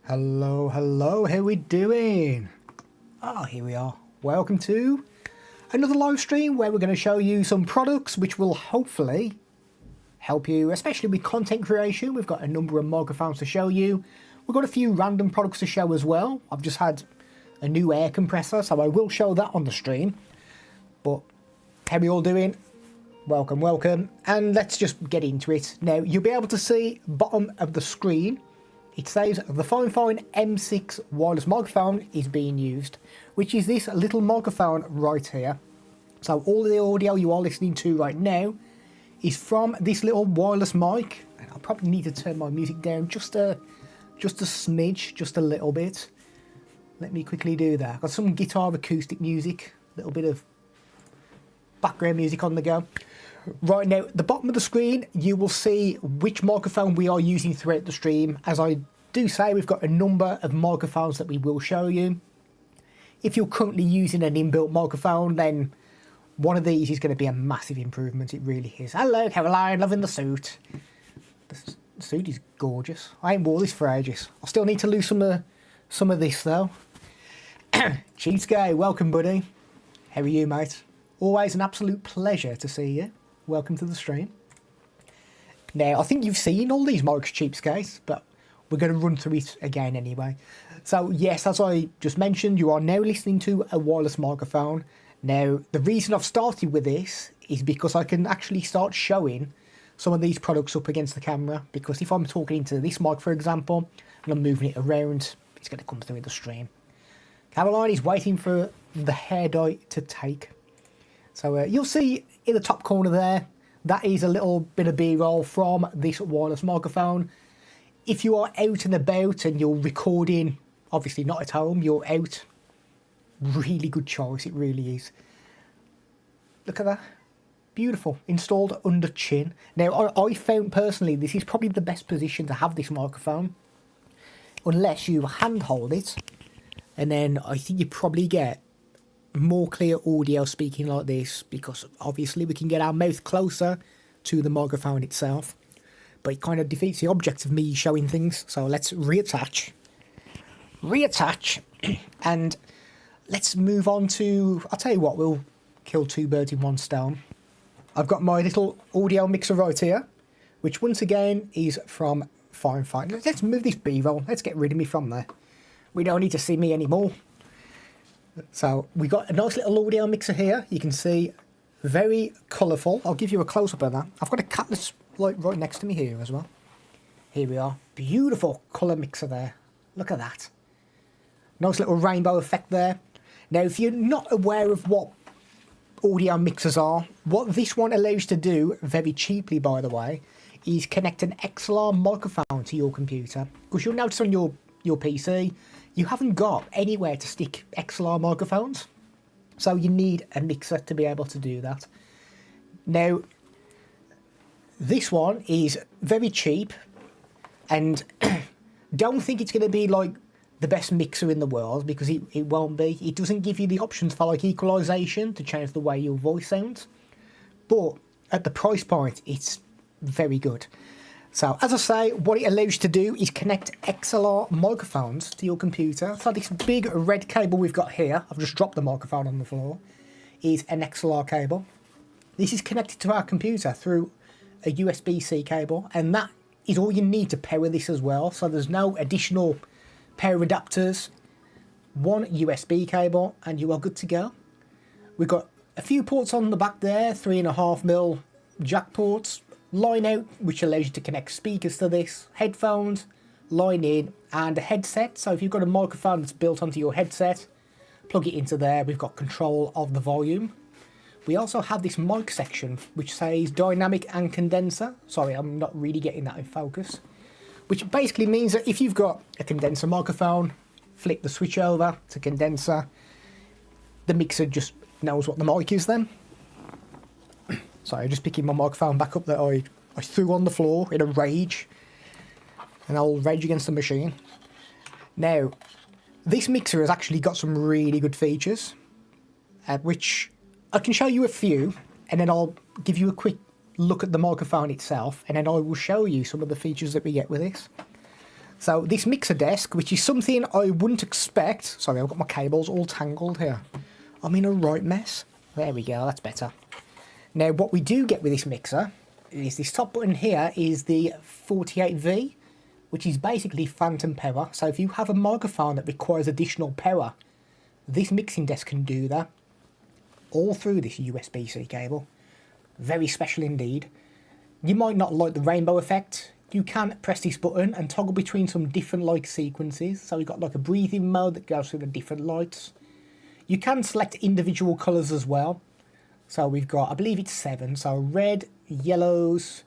Hello, how we doing? Here we are. Welcome to another live stream where we're going to show you some products which will hopefully help you, especially with content creation. We've got a number of microphones to show you. We've got a few random products to show as well. I've just had a new air compressor, so I will show that on the stream. But how we all doing? Welcome, and let's just get into it. Now, you'll be able to see bottom of the screen. It says the Fifine AM8 wireless microphone is being used, which is this little microphone right here. So all the audio you are listening to right now is from this little wireless mic. And I'll probably need to turn my music down just a smidge, just a little bit. Let me quickly do that. I've got some guitar acoustic music, a little bit of background music on the go. Right now, at the bottom of the screen, you will see which microphone we are using throughout the stream. As I do say, we've got a number of microphones that we will show you. If you're currently using an inbuilt microphone, then one of these is going to be a massive improvement. It really is. Hello, Caroline, loving the suit. The suit is gorgeous. I ain't wore this for ages. I still need to lose some of this, though. Cheapskate, welcome, buddy. How are you, mate? Always an absolute pleasure to see you. Welcome to the stream. Now, I think you've seen all these mics, Cheapskates, but we're going to run through it again anyway. So, yes, as I just mentioned, you are now listening to a wireless microphone. Now, the reason I've started with this is because I can actually start showing some of these products up against the camera, because if I'm talking into this mic, for example, and I'm moving it around, it's going to come through in the stream. Caroline is waiting for the hair dye to take. So you'll see in the top corner there, that is a little bit of B-roll from this wireless microphone. If you are out and about and you're recording, obviously not at home, you're out, really good choice, it really is. Look at that. Beautiful. Installed under chin. Now, I found personally this is probably the best position to have this microphone, unless you hand hold it, and then I think you probably get more clear audio speaking like this, because obviously we can get our mouth closer to the microphone itself, but it kind of defeats the object of me showing things. So let's reattach, and let's move on to, I'll tell you what, we'll kill two birds in one stone. I've got my little audio mixer right here, which once again is from Fifine. Let's move this B-roll, let's get rid of me from there. We don't need to see me anymore. So we got a nice little audio mixer here. You can see, very colourful. I'll give you a close-up of that. I've got a cat that's like right next to me here as well. Here we are. Beautiful colour mixer there. Look at that. Nice little rainbow effect there. Now, if you're not aware of what audio mixers are, what this one allows you to do, very cheaply by the way, is connect an XLR microphone to your computer. Because you'll notice on your PC, you haven't got anywhere to stick XLR microphones, so you need a mixer to be able to do that. Now, this one is very cheap, and don't think it's going to be like the best mixer in the world, because it won't be. It doesn't give you the options for like equalization to change the way your voice sounds, but at the price point, it's very good. So, as I say, what it allows you to do is connect XLR microphones to your computer. So this big red cable we've got here, I've just dropped the microphone on the floor, is an XLR cable. This is connected to our computer through a USB-C cable, and that is all you need to power this as well. So there's no additional power adapters, one USB cable, and you are good to go. We've got a few ports on the back there, 3.5mm jack ports. Line out, which allows you to connect speakers to this, headphones, line in, and a headset. So if you've got a microphone that's built onto your headset, plug it into there. We've got control of the volume. We also have this mic section, which says dynamic and condenser. Sorry, I'm not really getting that in focus. Which basically means that if you've got a condenser microphone, flip the switch over to condenser, the mixer just knows what the mic is then. Sorry, just picking my microphone back up that I threw on the floor in a rage. And I'll rage against the machine. Now, this mixer has actually got some really good features, which I can show you a few, and then I'll give you a quick look at the microphone itself, and then I will show you some of the features that we get with this. So this mixer desk, which is something I wouldn't expect. Sorry, I've got my cables all tangled here. I'm in a right mess. There we go, that's better. Now what we do get with this mixer is this top button here is the 48V, which is basically phantom power. So if you have a microphone that requires additional power, this mixing desk can do that. All through this USB-C cable. Very special indeed. You might not like the rainbow effect. You can press this button and toggle between some different light sequences. So we've got like a breathing mode that goes through the different lights. You can select individual colours as well. So we've got, I believe it's 7. So red, yellows,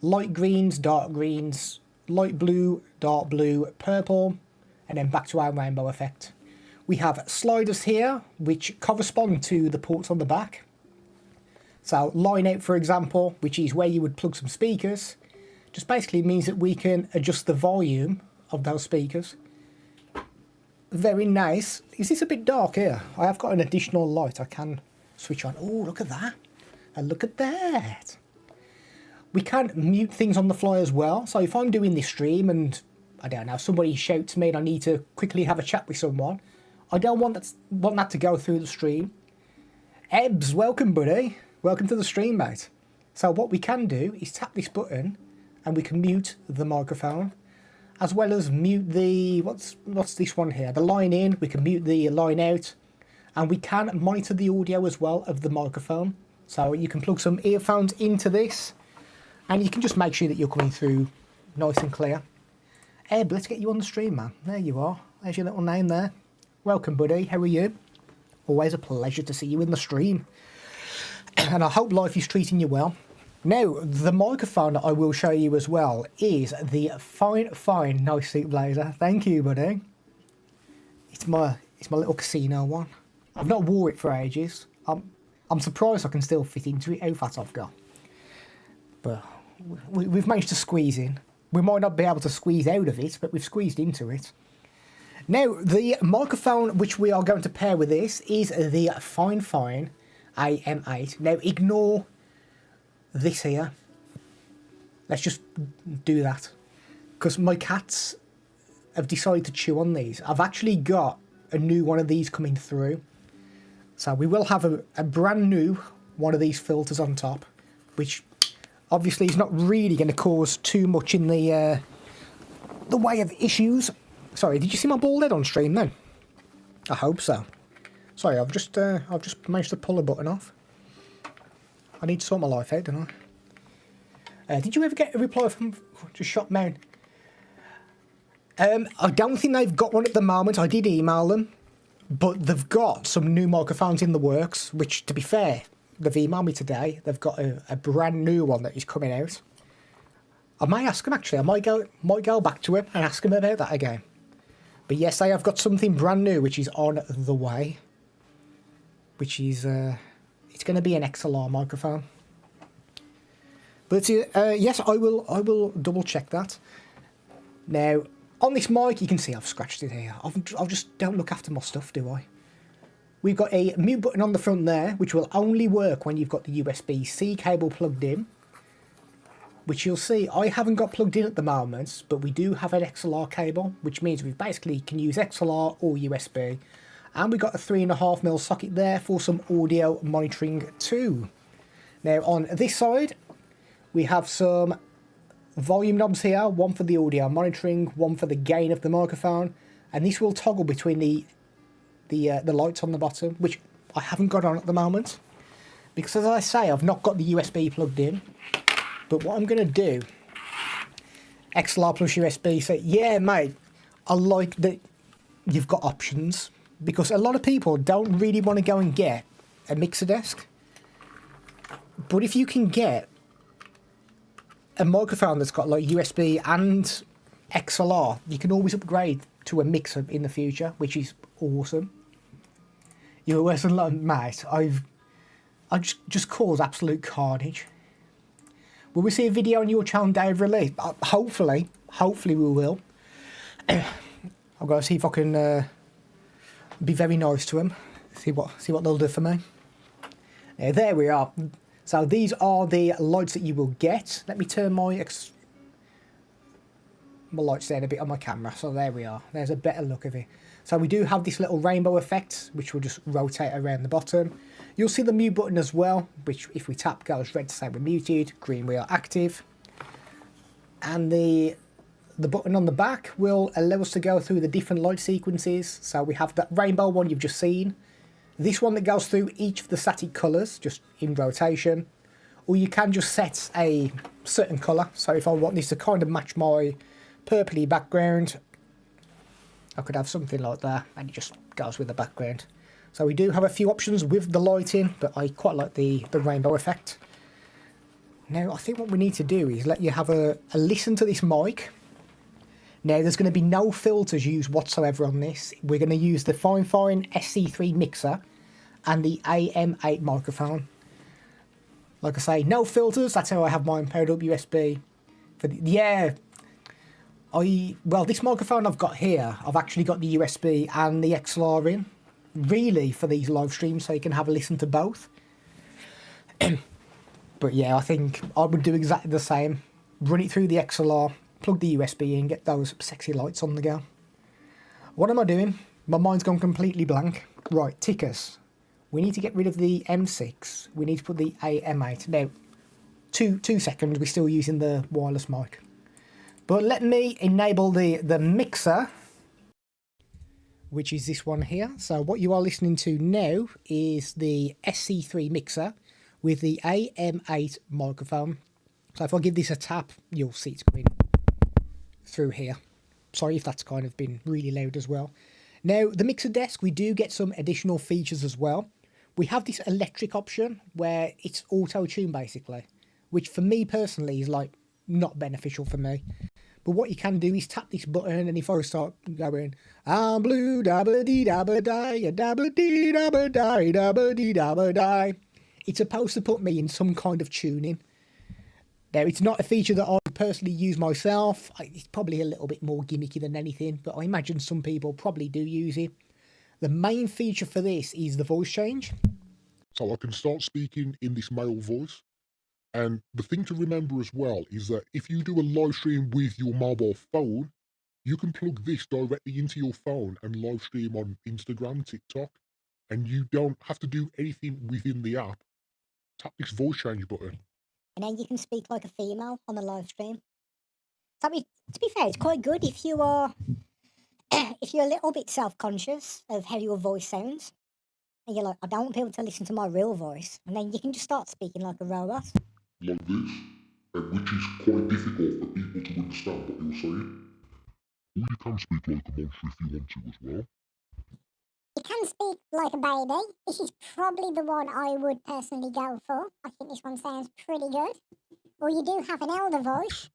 light greens, dark greens, light blue, dark blue, purple, and then back to our rainbow effect. We have sliders here which correspond to the ports on the back. So line out, for example, which is where you would plug some speakers, just basically means that we can adjust the volume of those speakers. Very nice. Is this a bit dark here? I have got an additional light I can switch on. Oh, look at that. And look at that. We can mute things on the fly as well. So if I'm doing this stream and, I don't know, somebody shouts to me and I need to quickly have a chat with someone, I don't want that to go through the stream. Ebbs, welcome buddy. Welcome to the stream, mate. So what we can do is tap this button and we can mute the microphone, as well as mute the, what's this one here? The line in, we can mute the line out, and we can monitor the audio as well of the microphone. So you can plug some earphones into this, and you can just make sure that you're coming through nice and clear. Eb, let's get you on the stream, man. There you are. There's your little name there. Welcome, buddy. How are you? Always a pleasure to see you in the stream. And I hope life is treating you well. Now, the microphone that I will show you as well is the Fifine Nice Suit Blazer. Thank you, buddy. It's my little casino one. I've not wore it for ages. I'm surprised I can still fit into it, how fat I've got. But we've managed to squeeze in. We might not be able to squeeze out of it, but we've squeezed into it. Now, the microphone which we are going to pair with this is the Fifine AM8. Now, ignore this here. Let's just do that. Because my cats have decided to chew on these. I've actually got a new one of these coming through. So we will have a brand new one of these filters on top, which obviously is not really going to cause too much in the way of issues. Sorry, did you see my bald head on stream then? I hope so. Sorry, I've just managed to pull a button off. I need to sort my life out, don't I? Did you ever get a reply from just Shopman? I don't think they've got one at the moment. I did email them, but they've got some new microphones in the works, which, to be fair, they've emailed me today. They've got a brand new one that is coming out. I may ask them, actually. I might go back to him and ask him about that again. But yes, they have got something brand new, which is on the way. Which is, it's going to be an XLR microphone. But yes, I will double check that. Now, on this mic, you can see I've scratched it here. I just don't look after my stuff, do I? We've got a mute button on the front there, which will only work when you've got the USB-C cable plugged in. Which you'll see I haven't got plugged in at the moment, but we do have an XLR cable, which means we basically can use XLR or USB. And we've got a 3.5mm socket there for some audio monitoring too. Now on this side, we have some volume knobs here, one for the audio monitoring, one for the gain of the microphone, and this will toggle between the lights on the bottom, which I haven't got on at the moment, because as I say, I've not got the USB plugged in. But what I'm going to do, XLR plus USB, so yeah mate, I like that you've got options, because a lot of people don't really want to go and get a mixer desk. But if you can get a microphone that's got like USB and XLR, you can always upgrade to a mixer in the future, which is awesome. You're worse than like, mate, I just cause absolute carnage. Will we see a video on your channel day of release? Hopefully we will. I'll go see if I can be very nice to them. See what they'll do for me. There we are. So these are the lights that you will get. Let me turn my my light's down a bit on my camera, so there we are. There's a better look of it. So we do have this little rainbow effect, which will just rotate around the bottom. You'll see the mute button as well, which if we tap goes red to say we're muted, green we are active. And the button on the back will allow us to go through the different light sequences. So we have that rainbow one you've just seen. This one that goes through each of the static colours, just in rotation. Or you can just set a certain colour. So if I want this to kind of match my purpley background, I could have something like that, and it just goes with the background. So we do have a few options with the lighting, but I quite like the rainbow effect. Now I think what we need to do is let you have a listen to this mic. Now there's going to be no filters used whatsoever on this. We're going to use the Fifine SC3 mixer and the AM8 microphone. Like I say, no filters. That's how I have mine paired up USB. Well, this microphone I've got here, I've actually got the USB and the XLR in, really, for these live streams, so you can have a listen to both. But yeah, I think I would do exactly the same. Run it through the XLR, plug the USB in, get those sexy lights on the go. What am I doing? My mind's gone completely blank. Right, tickers. We need to get rid of the M6. We need to put the AM8. Now, two seconds, we're still using the wireless mic. But let me enable the mixer, which is this one here. So what you are listening to now is the SC3 mixer with the AM8 microphone. So if I give this a tap, you'll see it's going through here. Sorry if that's kind of been really loud as well. Now, the mixer desk, we do get some additional features as well. We have this electric option where it's auto-tune basically, which for me personally is like not beneficial for me. But what you can do is tap this button, and if I start going, I'm blue, dabba dee dabba die, dabba dee dabba die, dabba dee dabba die, it's supposed to put me in some kind of tuning. Now, it's not a feature that I personally use myself. It's probably a little bit more gimmicky than anything, but I imagine some people probably do use it. The main feature for this is the voice change. So I can start speaking in this male voice. And the thing to remember as well is that if you do a live stream with your mobile phone, you can plug this directly into your phone and live stream on Instagram, TikTok, and you don't have to do anything within the app. Tap this voice change button. And then you can speak like a female on the live stream. So to be fair, it's quite good if you are if you're a little bit self-conscious of how your voice sounds. And you're like, I don't want people to listen to my real voice. And then you can just start speaking like a robot. Like this, which is quite difficult for people to understand what you're saying. Or you can speak like a monster if you want to as well. You can speak like a baby. This is probably the one I would personally go for. I think this one sounds pretty good. Or you do have an elder voice,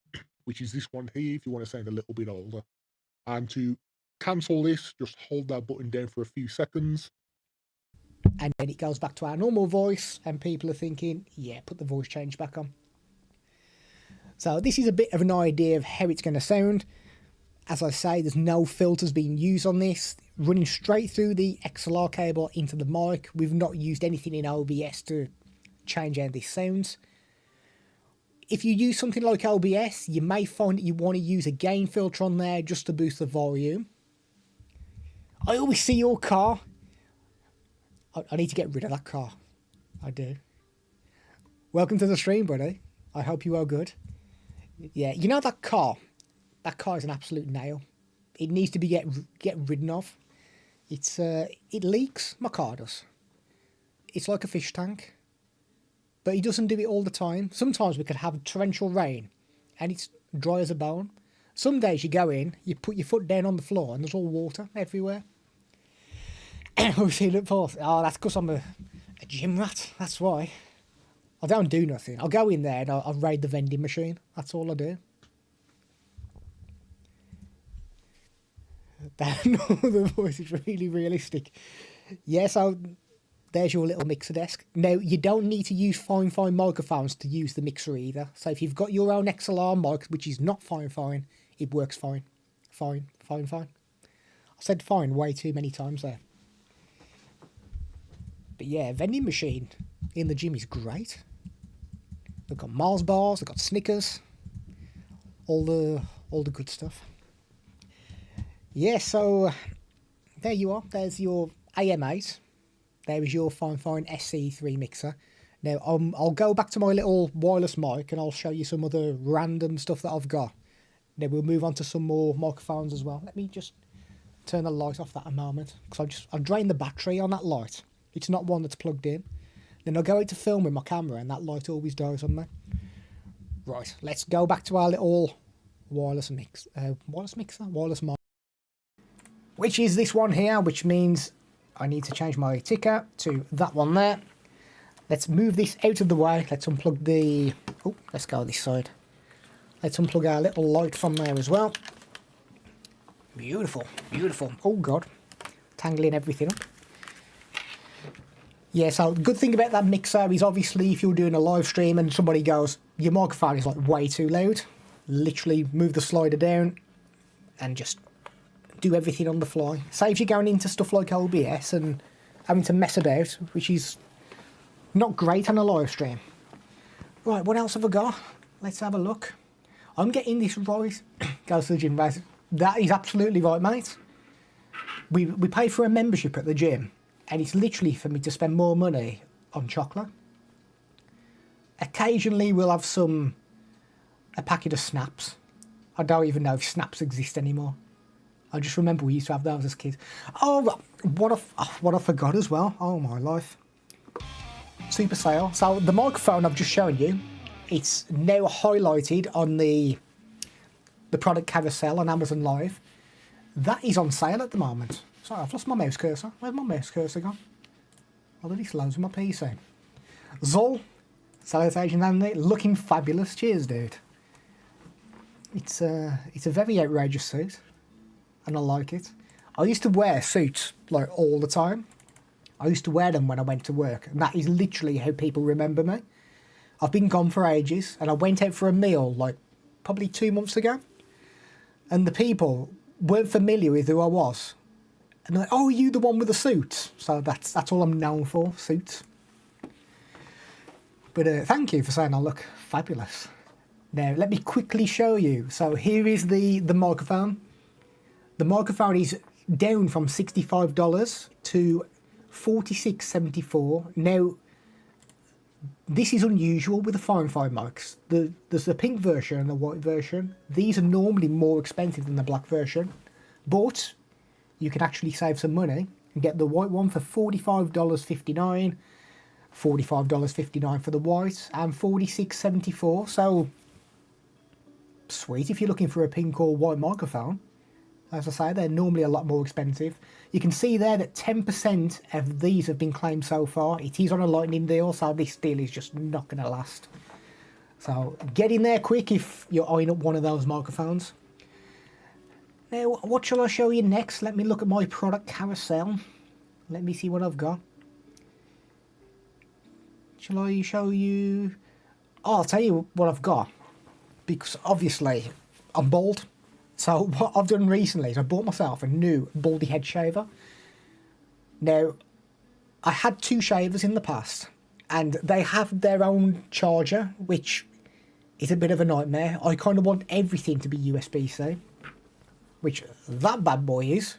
which is this one here if you want to sound a little bit older. And to cancel this, just hold that button down for a few seconds. And then it goes back to our normal voice, and people are thinking, yeah, put the voice change back on. So this is a bit of an idea of how it's going to sound. As I say, there's no filters being used on this. Running straight through the XLR cable into the mic. We've not used anything in OBS to change how this sounds. If you use something like OBS, you may find that you want to use a gain filter on there just to boost the volume. I always see your car. I need to get rid of that car. I do. Welcome to the stream, buddy. I hope you are good. Yeah, you know that car? That car is an absolute nail. It needs to be get rid of. It leaks. My car does. It's like a fish tank. But it doesn't do it all the time. Sometimes we could have torrential rain and it's dry as a bone. Some days you go in, you put your foot down on the floor and there's all water everywhere. I've seen it forth. Oh, that's because I'm a gym rat. That's why. I don't do nothing. I'll go in there and I'll raid the vending machine. That's all I do. The voice is really realistic. Yeah, so there's your little mixer desk. Now, you don't need to use Fifine microphones to use the mixer either. So if you've got your own XLR mic, which is not Fifine, it works fine. Fine. I said fine way too many times there. But yeah, vending machine in the gym is great. They've got Mars bars, they've got Snickers, all the all the good stuff. Yeah, so there you are. There's your AM8. There is your Fifine SC3 mixer. Now, I'll go back to my little wireless mic and I'll show you some other random stuff that I've got. Then we'll move on to some more microphones as well. Let me just turn the light off that a moment, because I've drained the battery on that light. It's not one that's plugged in. Then I'll go out to film with my camera and that light always dies on me. Right, let's go back to our little wireless mic, which is this one here, which means I need to change my ticker to that one there. Let's move this out of the way. Let's unplug the... Oh, let's go this side. Let's unplug our little light from there as well. Beautiful, beautiful. Oh, God. Tangling everything up. Yeah, so good thing about that mixer is obviously if you're doing a live stream and somebody goes, your microphone is like way too loud, literally move the slider down and just do everything on the fly. Saves you going into stuff like OBS and having to mess about, which is not great on a live stream. Right, what else have I got? Let's have a look. I'm getting this right. Goes to the gym, mate. That is absolutely right, mate. We pay for a membership at the gym, and it's literally for me to spend more money on chocolate. Occasionally we'll have a packet of snaps. I don't even know if snaps exist anymore. I just remember we used to have those as kids. Oh, what I forgot as well. Oh my life. Super sale. So the microphone I've just shown you, it's now highlighted on the product carousel on Amazon Live. That is on sale at the moment. Sorry, I've lost my mouse cursor. Where's my mouse cursor gone? Oh, this loads of my PC. Zol, salutations, Andy. Looking fabulous. Cheers, dude. It's a very outrageous suit, and I like it. I used to wear suits like all the time. I used to wear them when I went to work, and that is literally how people remember me. I've been gone for ages, and I went out for a meal like probably 2 months ago, and the people weren't familiar with who I was. And they're like, oh, are you the one with the suit? So that's all I'm known for, suits. But thank you for saying I look fabulous. Now, let me quickly show you. So here is the microphone. The microphone is down from $65 to $46.74. Now, this is unusual with the Fifine mics. There's the pink version and the white version. These are normally more expensive than the black version, but you can actually save some money and get the white one for $45.59, $45.59 for the white, and $46.74. So sweet if you're looking for a pink or white microphone. As I say, they're normally a lot more expensive. You can see there that 10% of these have been claimed so far. It is on a lightning deal, so this deal is just not going to last. So get in there quick if you're eyeing up one of those microphones. Now, what shall I show you next? Let me look at my product carousel. Let me see what I've got. Shall I show you? Oh, I'll tell you what I've got. Because obviously, I'm bald. So what I've done recently is I bought myself a new baldy head shaver. Now, I had 2 shavers in the past, and they have their own charger, which is a bit of a nightmare. I kind of want everything to be USB-C, which that bad boy is.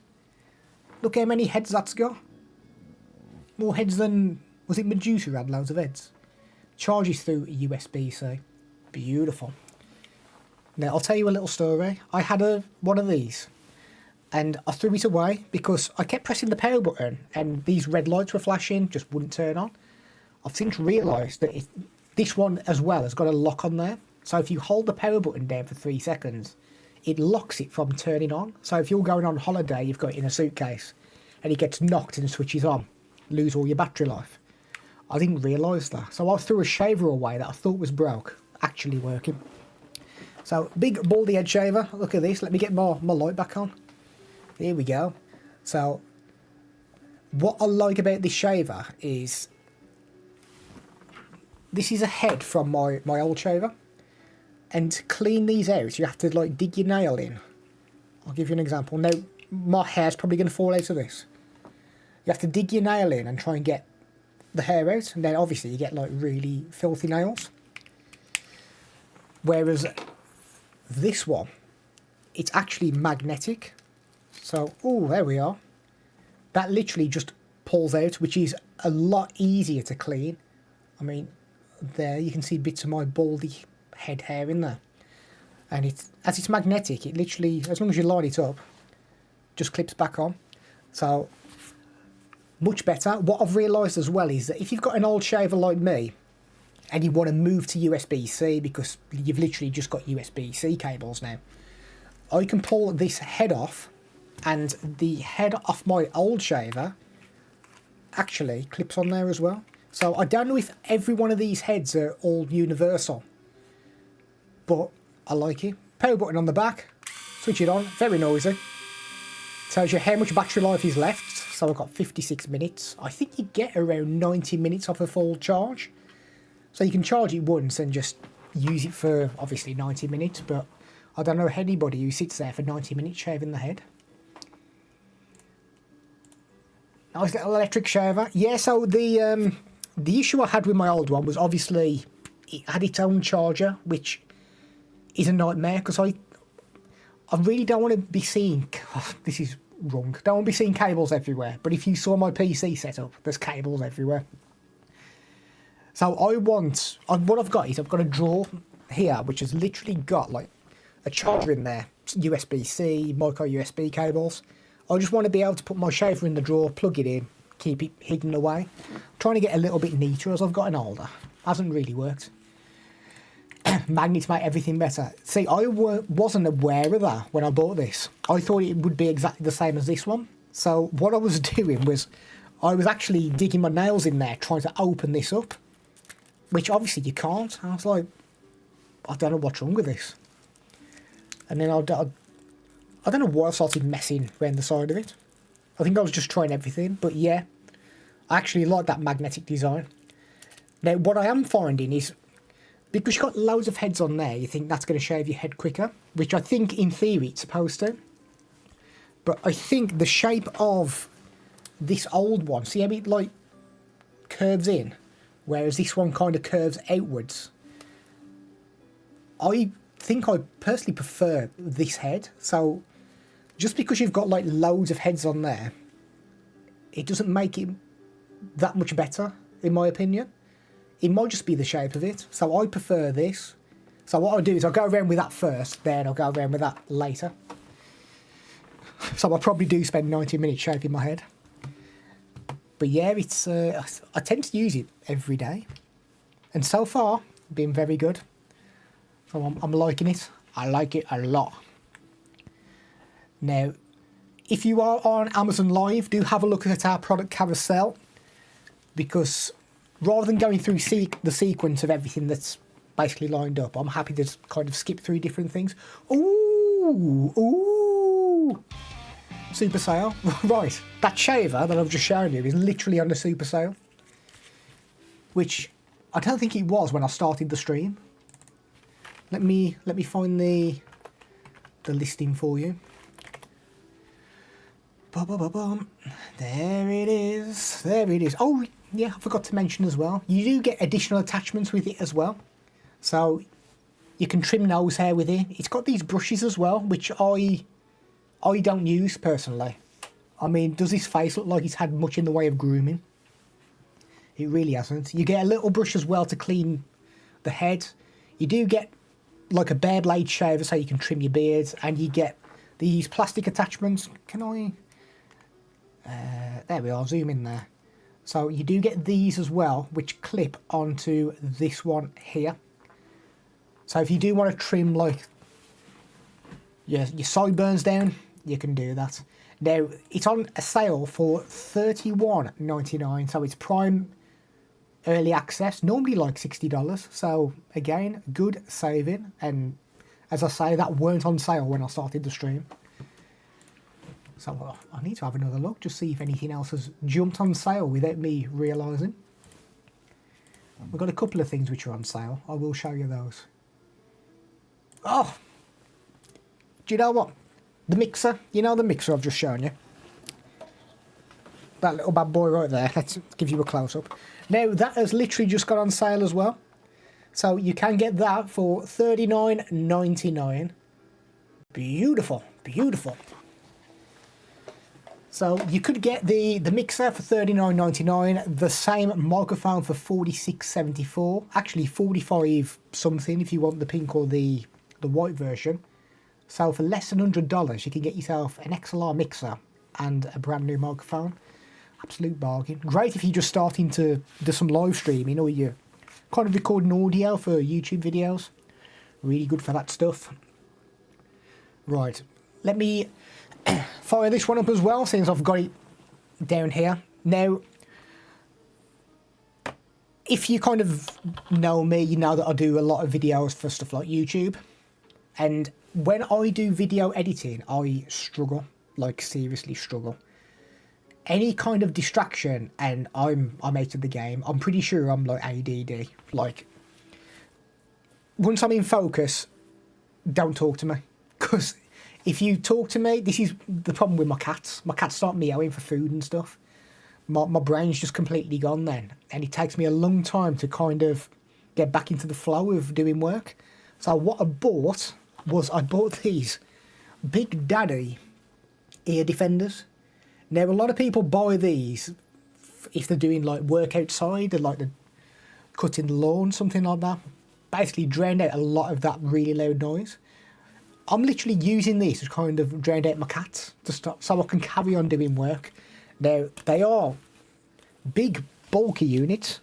Look how many heads that's got. More heads than, was it Medusa had loads of heads? Charges through USB-C. Beautiful. Now, I'll tell you a little story. I had one of these, and I threw it away because I kept pressing the power button, and these red lights were flashing, just wouldn't turn on. I've since realised that this one as well has got a lock on there. So if you hold the power button down for 3 seconds, it locks it from turning on. So if you're going on holiday, you've got it in a suitcase, and it gets knocked and switches on, lose all your battery life. I didn't realise that. So I threw a shaver away that I thought was broke, actually working. So, big baldy head shaver. Look at this. Let me get my light back on. Here we go. So, what I like about this shaver is this is a head from my old shaver. And to clean these out, you have to like dig your nail in. I'll give you an example. Now, my hair's probably going to fall out of this. You have to dig your nail in and try and get the hair out. And then obviously you get like really filthy nails. Whereas this one, it's actually magnetic. So, oh, there we are. That literally just pulls out, which is a lot easier to clean. I mean, there you can see bits of my baldy head hair in there. And as it's magnetic, it literally, as long as you line it up, just clips back on. So, much better. What I've realised as well is that if you've got an old shaver like me, and you want to move to USB-C because you've literally just got USB-C cables now, I can pull this head off, and the head off my old shaver actually clips on there as well. So I don't know if every one of these heads are all universal, but I like it. Power button on the back, switch it on, very noisy. Tells you how much battery life is left. So I've got 56 minutes. I think you get around 90 minutes off a full charge. So you can charge it once and just use it for obviously 90 minutes, but I don't know anybody who sits there for 90 minutes shaving the head. Nice little electric shaver. Yeah, so the issue I had with my old one was obviously it had its own charger, which is a nightmare because I really don't want to be seeing, oh, this is wrong, don't want to be seeing cables everywhere, but if you saw my PC setup, there's cables everywhere. So what I've got is I've got a drawer here which has literally got like a charger in there, USB-C, micro USB cables. I just want to be able to put my shaver in the drawer, plug it in, keep it hidden away. I'm trying to get a little bit neater as I've gotten older. Hasn't really worked. Magnets make everything better. See, I wasn't aware of that when I bought this. I thought it would be exactly the same as this one. So what I was doing was I was actually digging my nails in there trying to open this up, which obviously you can't. I was like, I don't know what's wrong with this. And then I don't know why I started messing around the side of it. I think I was just trying everything, but yeah, I actually like that magnetic design. Now, what I am finding is, because you've got loads of heads on there, you think that's going to shave your head quicker, which I think in theory it's supposed to. But I think the shape of this old one, see how it like curves in, whereas this one kind of curves outwards. I think I personally prefer this head. So just because you've got like loads of heads on there, it doesn't make it that much better, in my opinion. It might just be the shape of it. So I prefer this. So what I'll do is I'll go around with that first, then I'll go around with that later. So I probably do spend 90 minutes shaving my head. But yeah, it's I tend to use it every day. And so far, been very good. So I'm liking it. I like it a lot. Now, if you are on Amazon Live, do have a look at our product carousel, because rather than going through the sequence of everything that's basically lined up, I'm happy to kind of skip through different things. Ooh, ooh, super sale. Right, that shaver that I've just shown you is literally on the super sale, which I don't think it was when I started the stream. Let me find the listing for you. There it is. There it is. Oh, yeah, I forgot to mention as well. You do get additional attachments with it as well. So you can trim nose hair with it. It's got these brushes as well, which I don't use personally. I mean, does this face look like it's had much in the way of grooming? It really hasn't. You get a little brush as well to clean the head. You do get like a bare blade shaver so you can trim your beards, and you get these plastic attachments. Can I... there we are, zoom in there. So you do get these as well, which clip onto this one here. So if you do want to trim like your sideburns down, you can do that. Now, it's on a sale for $31.99, so it's Prime Early Access, normally like $60. So again, good saving, and as I say, that weren't on sale when I started the stream. So I need to have another look, just see if anything else has jumped on sale without me realising. We've got a couple of things which are on sale. I will show you those. Oh! Do you know what? The mixer. You know the mixer I've just shown you? That little bad boy right there. Let's give you a close-up. Now, that has literally just gone on sale as well. So you can get that for $39.99. Beautiful, beautiful. So you could get the mixer for $39.99, the same microphone for $46.74, actually 45 something if you want the pink or the white version. So for less than $100 you can get yourself an XLR mixer and a brand new microphone. Absolute bargain. Great if you're just starting to do some live streaming or you're kind of recording audio for YouTube videos. Really good for that stuff. Right, let me fire this one up as well since I've got it down here. Now, if you kind of know me, you know that I do a lot of videos for stuff like YouTube. And when I do video editing, I struggle, like seriously struggle. Any kind of distraction and I'm out of the game. I'm pretty sure I'm like ADD. Like, once I'm in focus, don't talk to me. Because if you talk to me, this is the problem with my cats. My cats start meowing for food and stuff. My brain's just completely gone then. And it takes me a long time to kind of get back into the flow of doing work. So what I bought was, I bought these Big Daddy ear defenders. Now, a lot of people buy these if they're doing like work outside, or like the cutting the lawn, something like that. Basically drown out a lot of that really loud noise. I'm literally using these to kind of drown out my cats to stop, so I can carry on doing work. Now, they are big, bulky units.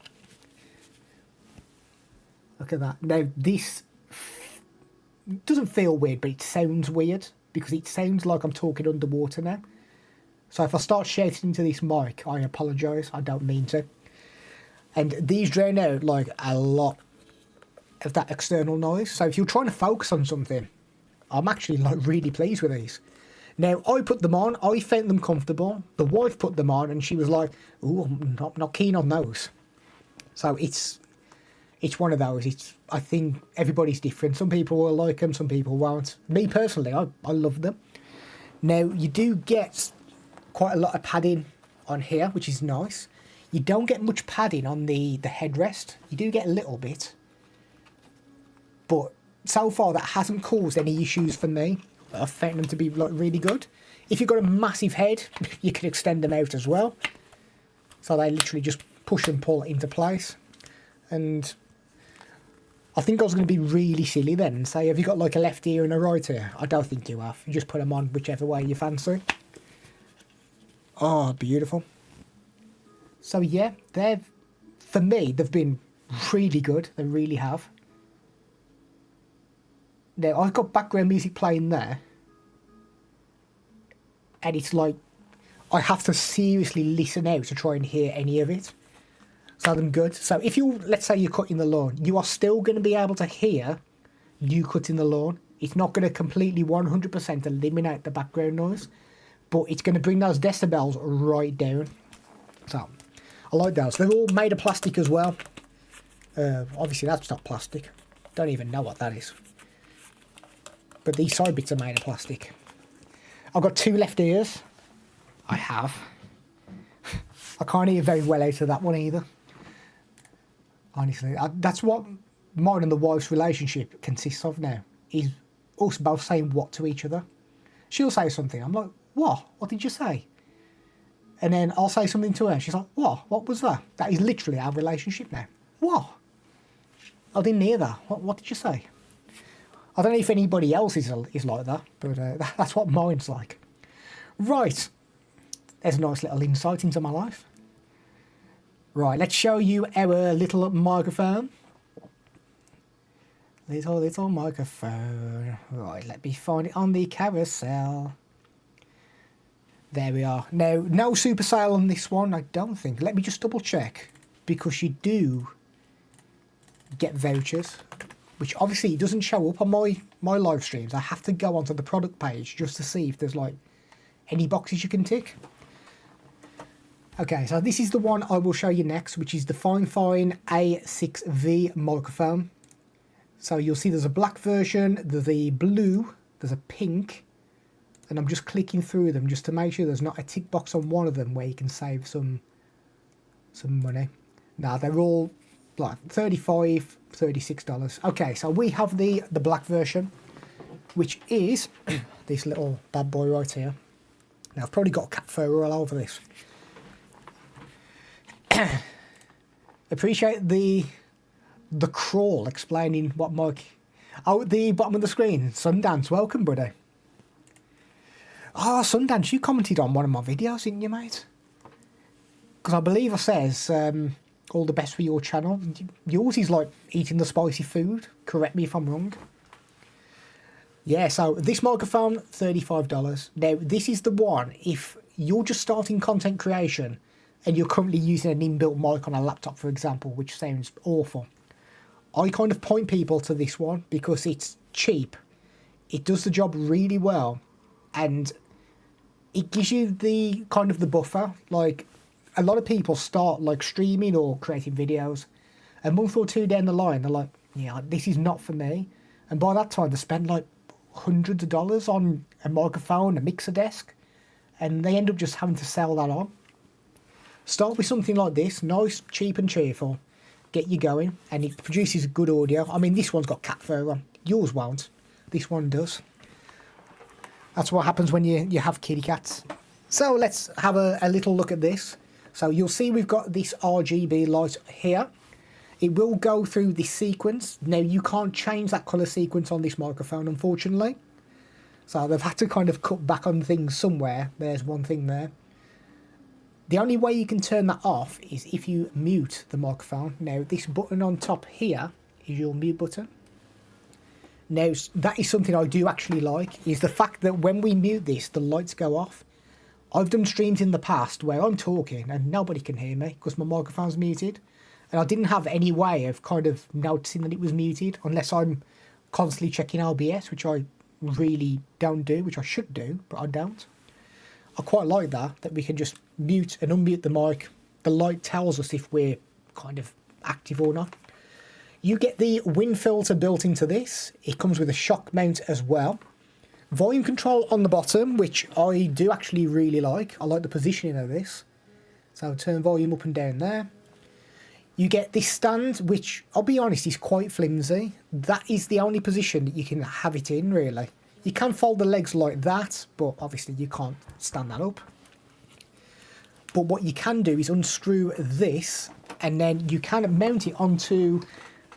Look at that. Now, this doesn't feel weird, but it sounds weird because it sounds like I'm talking underwater now. So if I start shouting into this mic, I apologise. I don't mean to. And these drown out like a lot of that external noise. So if you're trying to focus on something, I'm actually like really pleased with these. Now, I put them on. I found them comfortable. The wife put them on and she was like, "Ooh, I'm not keen on those." So it's one of those. I think everybody's different. Some people will like them, some people won't. Me personally, I love them. Now, you do get quite a lot of padding on here, which is nice. You don't get much padding on the headrest. You do get a little bit. But so far, that hasn't caused any issues for me. I've found them to be like really good. If you've got a massive head, you can extend them out as well. So they literally just push and pull into place. And I think I was going to be really silly then and say, have you got like a left ear and a right ear? I don't think you have. You just put them on whichever way you fancy. Oh, beautiful. So yeah, for me, they've been really good. They really have. Now, I've got background music playing there. And it's like, I have to seriously listen out to try and hear any of it. So they're good. So if you, let's say you're cutting the lawn, you are still going to be able to hear you cutting the lawn. It's not going to completely 100% eliminate the background noise, but it's going to bring those decibels right down. So I like those. They're all made of plastic as well. Obviously that's not plastic. Don't even know what that is. But these side bits are made of plastic. I've got two left ears. I have. I can't hear very well out of that one either. Honestly, that's what mine and the wife's relationship consists of now. Is us both saying what to each other. She'll say something. I'm like, what? What did you say? And then I'll say something to her. She's like, what? What was that? That is literally our relationship now. What? I didn't hear that. What did you say? I don't know if anybody else is like that, but that's what mine's like. Right. There's a nice little insight into my life. Right, let's show you our little microphone. Little microphone. Right, let me find it on the carousel. There we are. Now, no super sale on this one, I don't think. Let me just double check, because you do get vouchers, which obviously doesn't show up on my live streams. I have to go onto the product page just to see if there's like any boxes you can tick. Okay, so this is the one I will show you next, which is the Fifine A6V microphone. So you'll see there's a black version, there's a blue, there's a pink, and I'm just clicking through them just to make sure there's not a tick box on one of them where you can save some money. Now they're all like $35, $36. Okay, so we have the black version. which is this little bad boy right here. Now, I've probably got cat fur all over this. Appreciate the crawl explaining what mic. Oh, at the bottom of the screen, Sundance, welcome, buddy. Oh, Sundance, you commented on one of my videos, didn't you, mate? Because I believe it says, all the best for your channel. Yours is like eating the spicy food. Correct me if I'm wrong. Yeah, so this microphone, $35. Now, this is the one, if you're just starting content creation and you're currently using an inbuilt mic on a laptop, for example, which sounds awful, I kind of point people to this one because it's cheap. It does the job really well, and it gives you the kind of the buffer. Like, a lot of people start like streaming or creating videos. A month or two down the line, they're like, yeah, this is not for me. And by that time, they spend like hundreds of dollars on a microphone, a mixer desk, and they end up just having to sell that on. Start with something like this, nice, cheap and cheerful. Get you going, and it produces good audio. I mean, this one's got cat fur on. Yours won't. This one does. That's what happens when you have kitty cats. So let's have a little look at this. So you'll see we've got this RGB light here. It will go through this sequence. Now, you can't change that colour sequence on this microphone, unfortunately. So they've had to kind of cut back on things somewhere. There's one thing there. The only way you can turn that off is if you mute the microphone. Now, this button on top here is your mute button. Now, that is something I do actually like, is the fact that when we mute this, the lights go off. I've done streams in the past where I'm talking and nobody can hear me because my microphone's muted. And I didn't have any way of kind of noticing that it was muted unless I'm constantly checking OBS, which I really don't do, which I should do, but I don't. I quite like that we can just mute and unmute the mic. The light tells us if we're kind of active or not. You get the wind filter built into this. It comes with a shock mount as well. Volume control on the bottom, which I do actually really like. I like the positioning of this. So turn volume up and down there. You get this stand, which, I'll be honest, is quite flimsy. That is the only position that you can have it in, really. You can fold the legs like that, but obviously you can't stand that up. But what you can do is unscrew this, and then you can mount it onto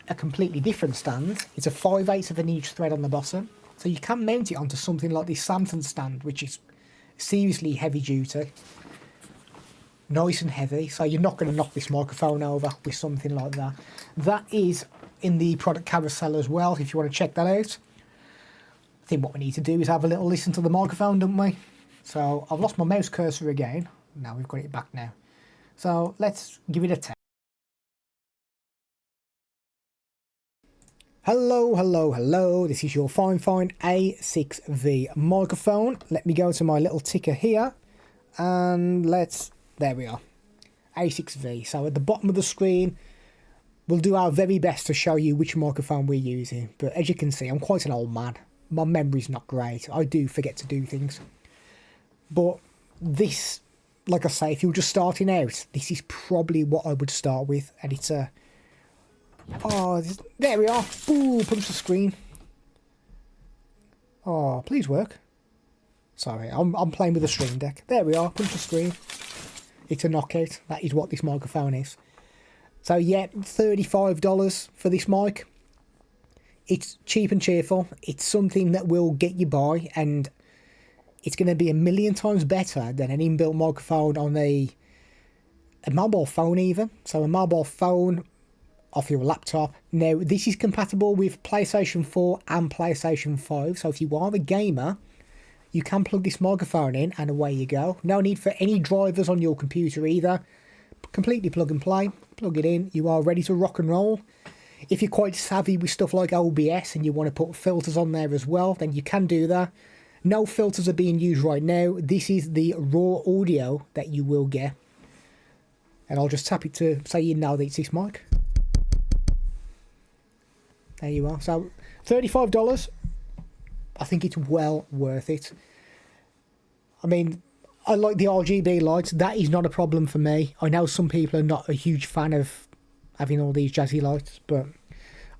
a completely different stand. It's a 5/8 of an inch thread on the bottom. So you can mount it onto something like this Samsung stand, which is seriously heavy duty. Nice and heavy, so you're not going to knock this microphone over with something like that. That is in the product carousel as well, if you want to check that out. I think what we need to do is have a little listen to the microphone, don't we? So I've lost my mouse cursor again. Now we've got it back now. So let's give it a test. Hello, hello, hello. This is your Fifine A6V microphone. Let me go to my little ticker here and there we are, A6V. So at the bottom of the screen, we'll do our very best to show you which microphone we're using. But as you can see, I'm quite an old man. My memory's not great. I do forget to do things. But this, like I say, if you're just starting out, this is probably what I would start with. And it's a... Oh, there we are. Ooh, punch the screen. Oh, please work. Sorry, I'm playing with the Stream Deck. There we are, punch the screen. It's a knockout. That is what this microphone is. So yeah, $35 for this mic. It's cheap and cheerful. It's something that will get you by, and it's going to be a million times better than an inbuilt microphone on a mobile phone even. So a mobile phone off your laptop. Now, this is compatible with PlayStation 4 and PlayStation 5. So if you are a gamer, you can plug this microphone in and away you go. No need for any drivers on your computer either. Completely plug and play. Plug it in. You are ready to rock and roll. If you're quite savvy with stuff like OBS and you want to put filters on there as well, then you can do that. No filters are being used right now. This is the raw audio that you will get. And I'll just tap it to say you know that it's this mic. There you are. So $35. I think it's well worth it. I mean, I like the RGB lights. That is not a problem for me. I know some people are not a huge fan of having all these jazzy lights, but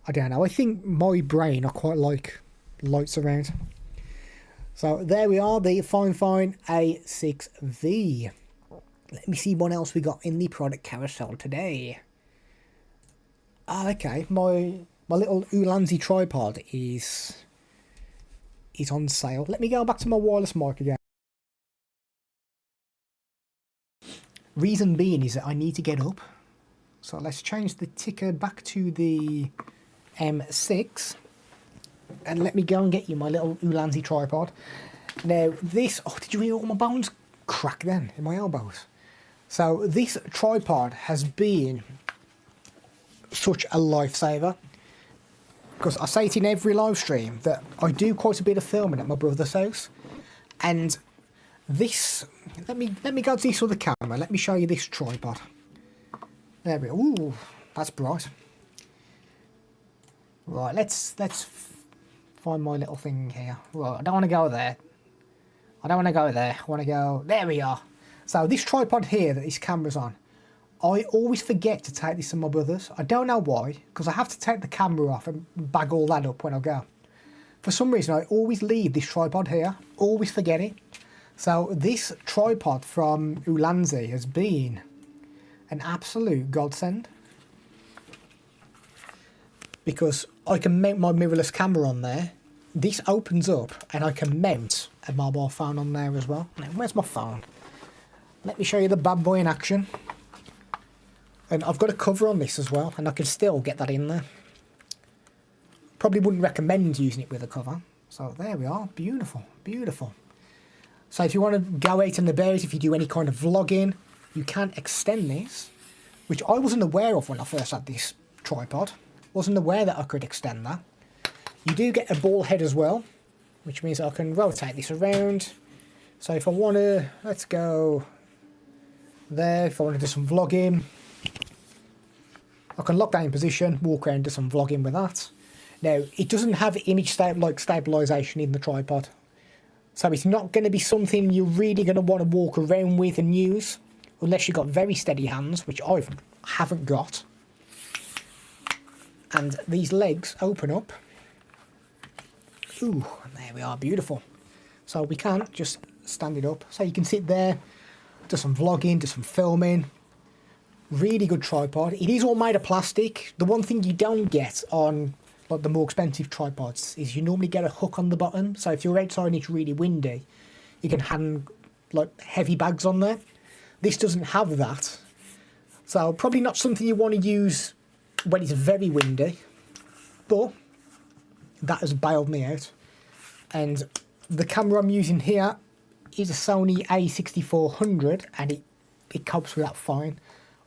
I don't know. I think my brain, I quite like lights around. So there we are, the Fifine A6V. Let me see what else we got in the product carousel today. Ah, okay, my little Ulanzi tripod is on sale. Let me go back to my wireless mic again. Reason being is that I need to get up. So let's change the ticker back to the M6. And let me go and get you my little Ulanzi tripod. Now this, oh, did you hear all my bones crack then in my elbows? So this tripod has been such a lifesaver. Because I say it in every live stream that I do quite a bit of filming at my brother's house. And this, let me go to this other camera. Let me show you this tripod. There we go. Ooh, that's bright. Right, let's find my little thing here. Right, I don't want to go there. I don't want to go there. I want to go... There we are. So this tripod here that this camera's on, I always forget to take this to my brother's. I don't know why, because I have to take the camera off and bag all that up when I go. For some reason, I always leave this tripod here. Always forget it. So this tripod from Ulanzi has been an absolute godsend. Because I can mount my mirrorless camera on there. This opens up and I can mount a mobile phone on there as well. Now, where's my phone? Let me show you the bad boy in action. And I've got a cover on this as well, and I can still get that in there. Probably wouldn't recommend using it with a cover. So there we are, beautiful, beautiful. So if you want to go out and about, if you do any kind of vlogging, you can extend this, which I wasn't aware of when I first had this tripod. Wasn't aware that I could extend that. You do get a ball head as well, which means I can rotate this around. So if I want to, let's go there, if I want to do some vlogging, I can lock that in position, walk around, do some vlogging with that. Now, it doesn't have image stabilisation in the tripod. So it's not going to be something you're really going to want to walk around with and use, unless you've got very steady hands, which I haven't got. And these legs open up. Ooh, there we are, beautiful. So we can just stand it up. So you can sit there, do some vlogging, do some filming. Really good tripod. It is all made of plastic. The one thing you don't get on like the more expensive tripods is you normally get a hook on the bottom. So if you're outside and it's really windy, you can hang like heavy bags on there. This doesn't have that. So probably not something you want to use when it's very windy. But that has bailed me out. And the camera I'm using here is a Sony A6400 and it copes with that fine.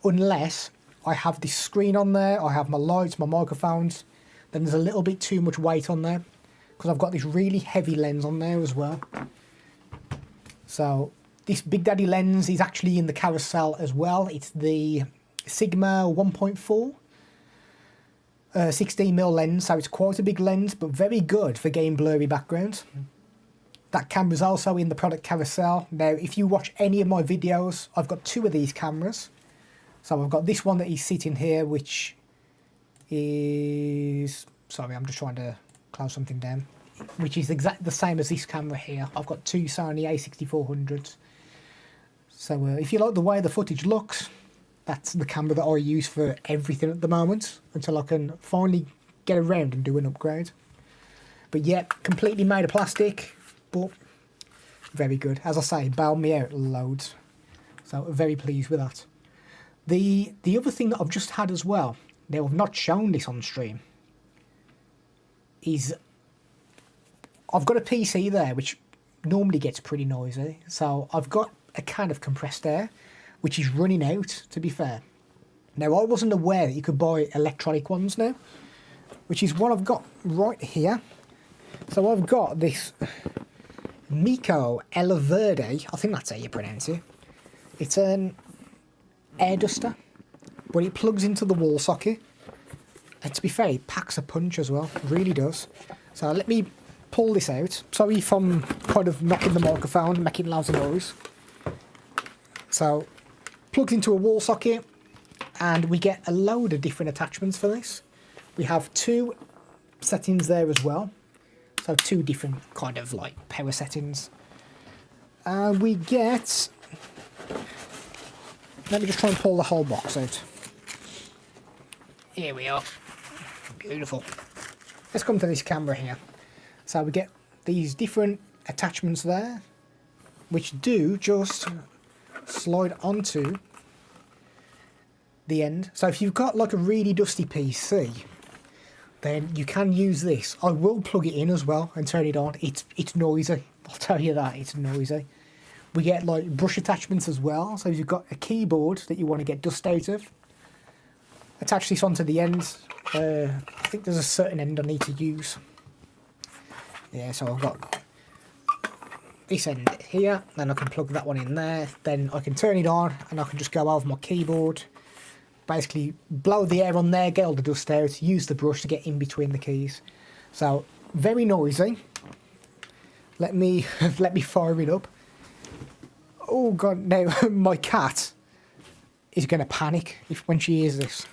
Unless I have this screen on there, I have my lights, my microphones, then there's a little bit too much weight on there because I've got this really heavy lens on there as well. So this Big Daddy lens is actually in the carousel as well. It's the Sigma 1.4 16mm lens, so it's quite a big lens, but very good for getting blurry backgrounds. That camera's also in the product carousel. Now, if you watch any of my videos, I've got two of these cameras. So I've got this one that is sitting here, which is... Sorry, I'm just trying to close something down. Which is exactly the same as this camera here. I've got two Sony A6400s. So if you like the way the footage looks, that's the camera that I use for everything at the moment, until I can finally get around and do an upgrade. But yeah, completely made of plastic, but very good. As I say, bailed me out loads. So very pleased with that. The other thing that I've just had as well, now I've not shown this on stream, is I've got a PC there which normally gets pretty noisy. So I've got a can of compressed air, which is running out, to be fair. Now, I wasn't aware that you could buy electronic ones now, which is what I've got right here. So I've got this Miko Ella Verde, I think that's how you pronounce it. It's an air duster, but it plugs into the wall socket. And to be fair, it packs a punch as well, it really does. So let me pull this out. Sorry if I'm kind of knocking the microphone, making loads of noise. So, plugs into a wall socket, and we get a load of different attachments for this. We have two settings there as well. So 2 different kind of like power settings. We get, let me just try and pull the whole box out. Here we are. Beautiful. Let's come to this camera here. So we get these different attachments there, which do just slide onto the end. So if you've got like a really dusty PC, then you can use this. I will plug it in as well and turn it on. It's noisy, I'll tell you that, it's noisy. We get like brush attachments as well. So if you've got a keyboard that you want to get dust out of, attach this onto the end. I think there's a certain end I need to use. Yeah, so I've got this end here, then I can plug that one in there, then I can turn it on and I can just go over my keyboard, basically blow the air on there, get all the dust out, use the brush to get in between the keys. So very noisy. Let me fire it up. Oh god, now my cat is going to panic when she hears this.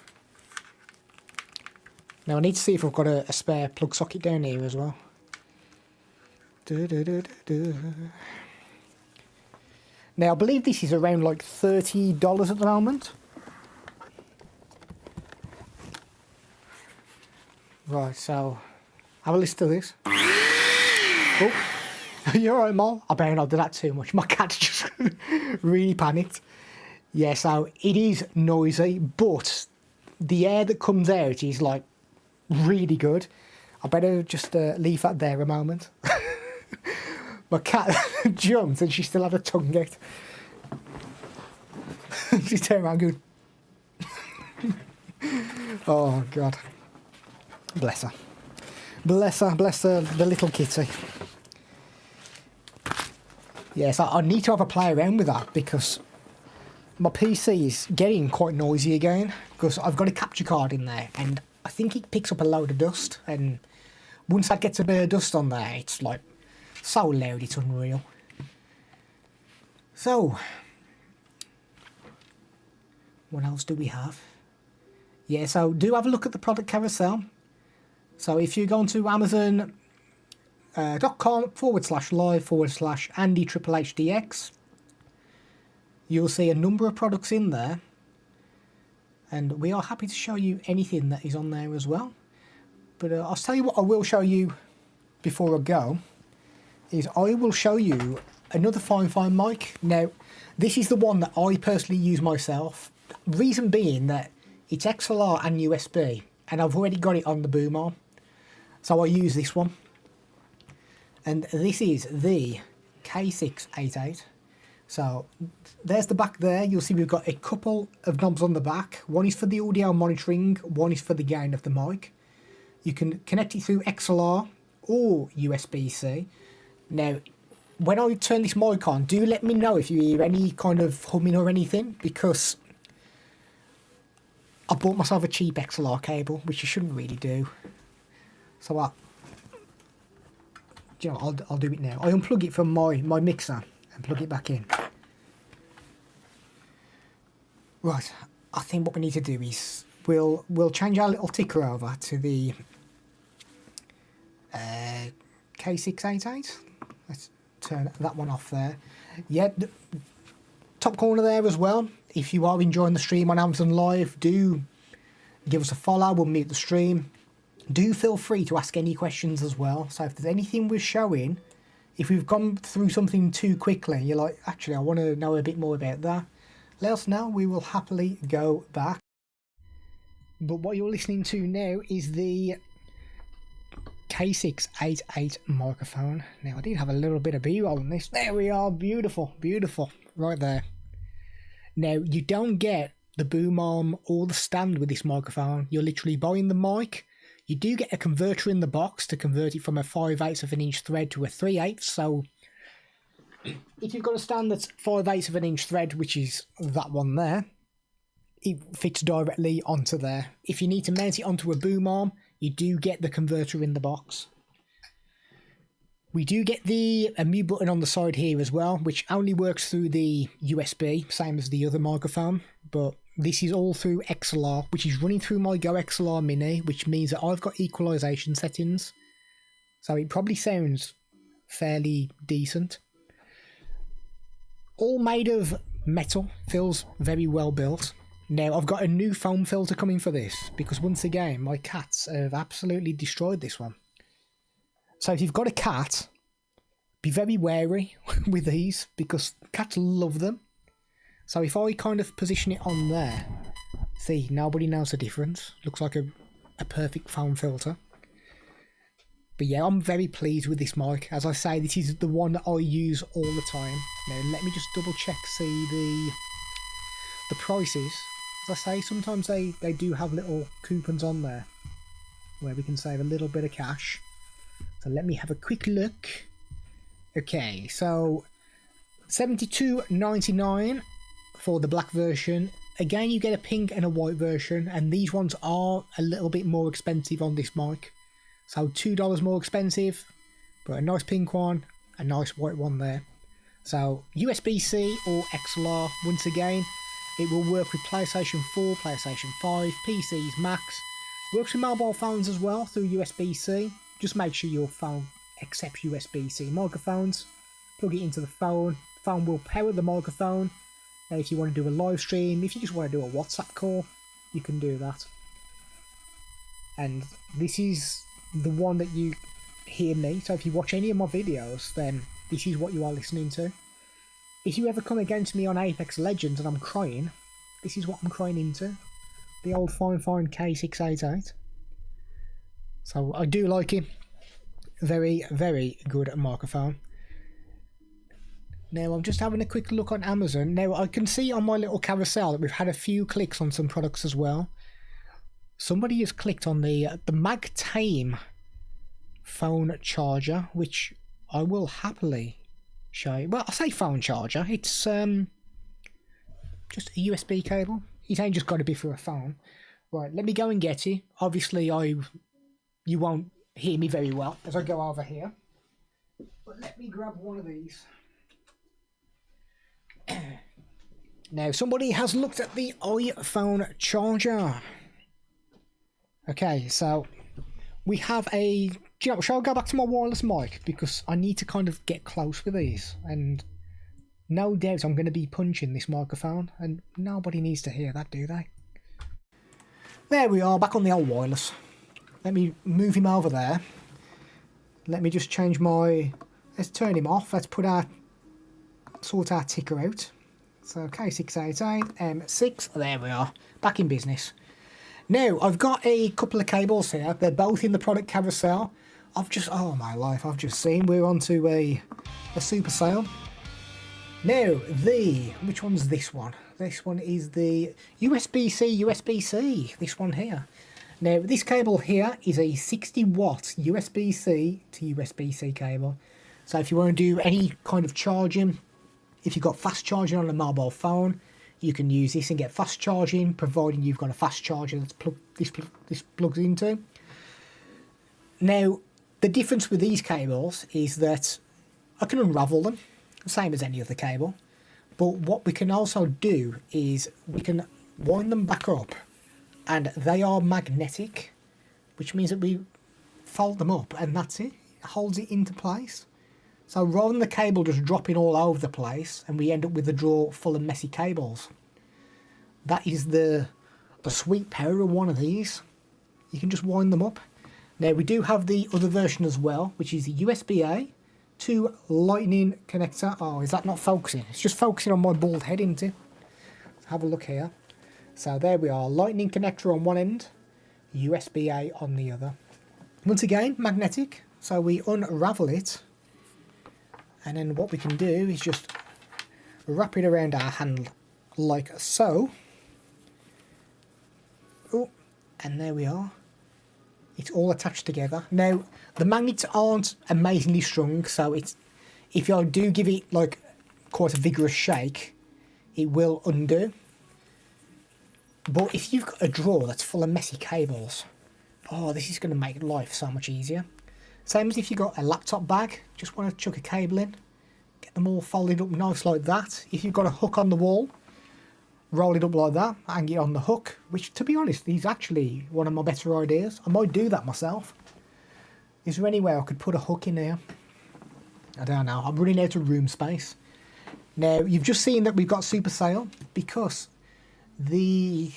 Now I need to see if I've got a spare plug socket down here as well. Now I believe this is around like $30 at the moment. Right, so have a listen to this. Oh, you're alright, Mol? I better not do that too much. My cat just really panicked. Yeah, so it is noisy, but the air that comes out is like really good. I better just leave that there a moment. My cat jumped and she still had her tongue out. She turned around good. Oh god. Bless her. Bless her, bless her, the little kitty. Yes, I need to have a play around with that because my PC is getting quite noisy again because I've got a capture card in there and I think it picks up a load of dust, and once that gets a bit of dust on there, it's like so loud, it's unreal. So, what else do we have? Yeah, so do have a look at the product carousel. So if you go onto Amazon.com/live/Andy HHDX, you'll see a number of products in there. And we are happy to show you anything that is on there as well. But I'll tell you what I will show you before I go, is I will show you another Fifine mic. Now, this is the one that I personally use myself. Reason being that it's XLR and USB, and I've already got it on the boom arm. So I use this one. And this is the K688. So there's the back there. You'll see we've got a couple of knobs on the back. One is for the audio monitoring, one is for the gain of the mic. You can connect it through XLR or USB-C. Now, when I turn this mic on, do let me know if you hear any kind of humming or anything, because I bought myself a cheap XLR cable, which you shouldn't really do. So you know, I'll do it now. I unplug it from my mixer and plug it back in. Right, I think what we need to do is we'll change our little ticker over to the K688. Let's turn that one off there. Yeah, top corner there as well. If you are enjoying the stream on Amazon Live, do give us a follow. We'll mute the stream. Do feel free to ask any questions as well. So if there's anything we're showing, if we've gone through something too quickly, you're like, actually, I want to know a bit more about that, let us know. We will happily go back. But what you're listening to now is the K688 microphone. Now, I did have a little bit of B-roll on this. There we are. Beautiful, beautiful. Right there. Now, you don't get the boom arm or the stand with this microphone. You're literally buying the mic. You do get a converter in the box to convert it from a 5/8 of an inch thread to a 3/8. So if you've got a stand that's 5/8 of an inch thread, which is that one there, it fits directly onto there. If you need to mount it onto a boom arm, you do get the converter in the box. We do get a mute button on the side here as well, which only works through the USB, same as the other microphone, but this is all through XLR, which is running through my Go XLR Mini, which means that I've got equalization settings So it probably sounds fairly decent. All made of metal, feels very well built. Now I've got a new foam filter coming for this because once again my cats have absolutely destroyed this one. So if you've got a cat, be very wary with these because cats love them. So if I kind of position it on there, see, nobody knows the difference. Looks like a perfect foam filter. But yeah, I'm very pleased with this mic. As I say, this is the one that I use all the time. Now let me just double check, see the prices. As I say, sometimes they do have little coupons on there where we can save a little bit of cash. So let me have a quick look. Okay, so $72.99 for the black version. Again, you get a pink and a white version, and these ones are a little bit more expensive on this mic. So $2 more expensive, but a nice pink one, a nice white one there. So USB-C or XLR, once again, it will work with PlayStation 4, PlayStation 5, PCs, Macs. Works with mobile phones as well through USB-C. Just make sure your phone accepts USB-C microphones. Plug it into the phone. The phone will power the microphone. Now if you want to do a live stream, if you just want to do a WhatsApp call, you can do that. And this is the one that you hear me. So if you watch any of my videos, then this is what you are listening to. If you ever come against me on Apex Legends and I'm crying, this is what I'm crying into. The old Fifine K688. So I do like it. Very, very good microphone. Now I'm just having a quick look on Amazon. Now I can see on my little carousel that we've had a few clicks on some products as well. Somebody has clicked on the Ampligame phone charger, which I will happily show you. Well, I say phone charger. It's just a USB cable. It ain't just got to be for a phone. Right, let me go and get it. Obviously, you won't hear me very well as I go over here. But let me grab one of these. Now, somebody has looked at the iPhone charger. Okay, so we have a... Do you know what, shall I go back to my wireless mic? Because I need to kind of get close with these. And no doubt I'm going to be punching this microphone. And nobody needs to hear that, do they? There we are, back on the old wireless. Let me move him over there. Let me just change my... Let's turn him off. Let's put our... Sort our ticker out. So K688 M6. There we are. Back in business. Now, I've got a couple of cables here. They're both in the product carousel. Oh my life, I've just seen we're onto a super sale. Now, which one's this one? This one is the USB-C, USB-C. This one here. Now, this cable here is a 60 watt USB-C to USB-C cable. So if you want to do any kind of charging, if you've got fast charging on a mobile phone, you can use this and get fast charging, providing you've got a fast charger that's this plugs into. Now, the difference with these cables is that I can unravel them, same as any other cable. But what we can also do is we can wind them back up, and they are magnetic, which means that we fold them up, and that's it. It holds it into place. So rather than the cable just dropping all over the place and we end up with a drawer full of messy cables, that is the sweet power of one of these. You can just wind them up. Now we do have the other version as well, which is the USB-A to Lightning connector. Oh, is that not focusing? It's just focusing on my bald head, isn't it? Let's have a look here. So there we are, Lightning connector on one end, USB-A on the other. Once again, magnetic. So we unravel it. And then what we can do is just wrap it around our hand like so. Oh, and there we are. It's all attached together. Now, the magnets aren't amazingly strong, so if you do give it like quite a vigorous shake, it will undo. But if you've got a drawer that's full of messy cables, oh, this is going to make life so much easier. Same as if you've got a laptop bag, just want to chuck a cable in, get them all folded up nice like that. If you've got a hook on the wall, roll it up like that, hang it on the hook, which to be honest is actually one of my better ideas. I might do that myself. Is there any way I could put a hook in here? I don't know. I'm running out of room space. Now, you've just seen that we've got super sale because the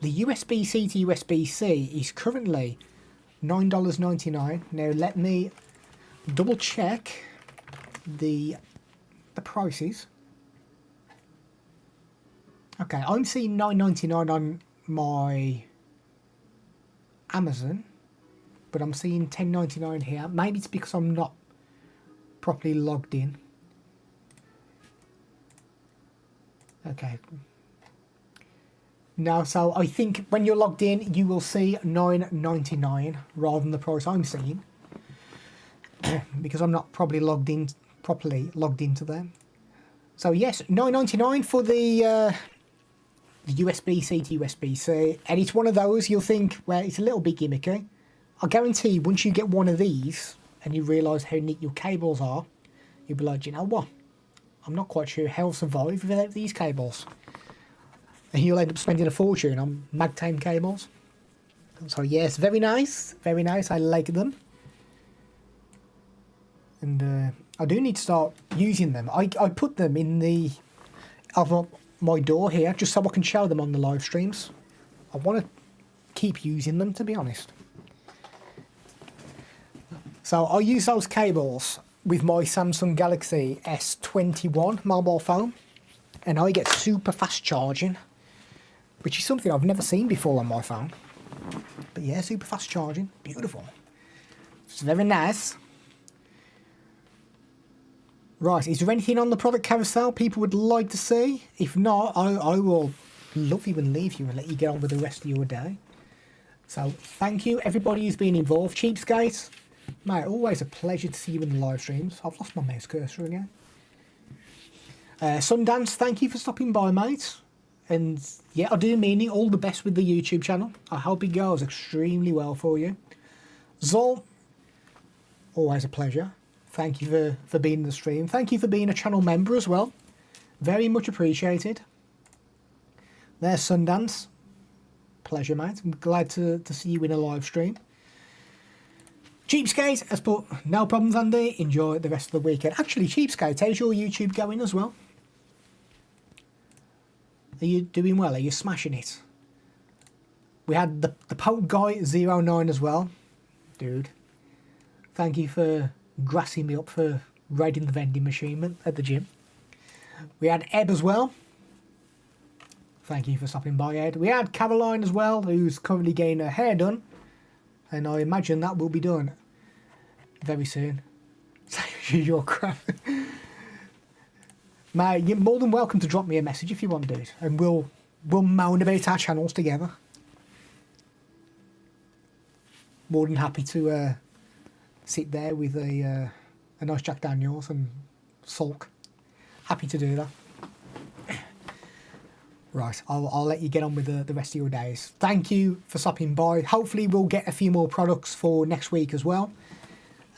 USB-C to USB-C is currently $9.99. Now, let me double check the prices. Okay, I'm seeing $9.99 on my Amazon, but I'm seeing $10.99 here. Maybe it's because I'm not properly logged in. Okay. No, so I think when you're logged in, you will see $9.99 rather than the price I'm seeing, because I'm not properly logged into them. So yes, $9.99 for the USB-C to USB-C, and it's one of those you'll think, well, it's a little bit gimmicky. I guarantee once you get one of these and you realise how neat your cables are, you'll be like, you know what? I'm not quite sure how I'll survive without these cables. And you'll end up spending a fortune on Magtime cables. So yes, very nice, very nice. I like them. And I do need to start using them. I put them in the other my door here just so I can show them on the live streams. I want to keep using them, to be honest. So I use those cables with my Samsung Galaxy S21 mobile phone, and I get super fast charging, which is something I've never seen before on my phone. But yeah, super fast charging, beautiful. It's very nice. Right, is there anything on the product carousel people would like to see? If not, I will love you and leave you and let you get on with the rest of your day. So thank you everybody who's been involved. Cheapskates, mate, always a pleasure to see you in the live streams. I've lost my mouse cursor again. Sundance, thank you for stopping by, mate. And yeah, I do mean it, all the best with the YouTube channel. I hope it goes extremely well for you. Zol, always a pleasure. Thank you for being in the stream. Thank you for being a channel member as well. Very much appreciated. There's Sundance. Pleasure, mate. I'm glad to see you in a live stream. Cheapskate has put, no problems, Andy. Enjoy the rest of the weekend. Actually, Cheapskate, how's your YouTube going as well? Are you doing well? Are you smashing it? We had the Poke Guy 09 as well. Dude, thank you for grassing me up for raiding the vending machine at the gym. We had Eb as well. Thank you for stopping by, Ed. We had Caroline as well, who's currently getting her hair done, and I imagine that will be done very soon. Your crap. Mate, you're more than welcome to drop me a message if you want to do it, and we'll moan about our channels together. More than happy to sit there with a nice Jack Daniels and sulk. Happy to do that. Right, I'll let you get on with the rest of your days. Thank you for stopping by. Hopefully we'll get a few more products for next week as well.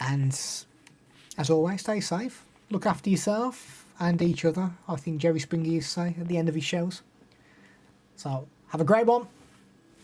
And as always, stay safe. Look after yourself and each other. I think Jerry Springer used to say at the end of his shows. So have a great one.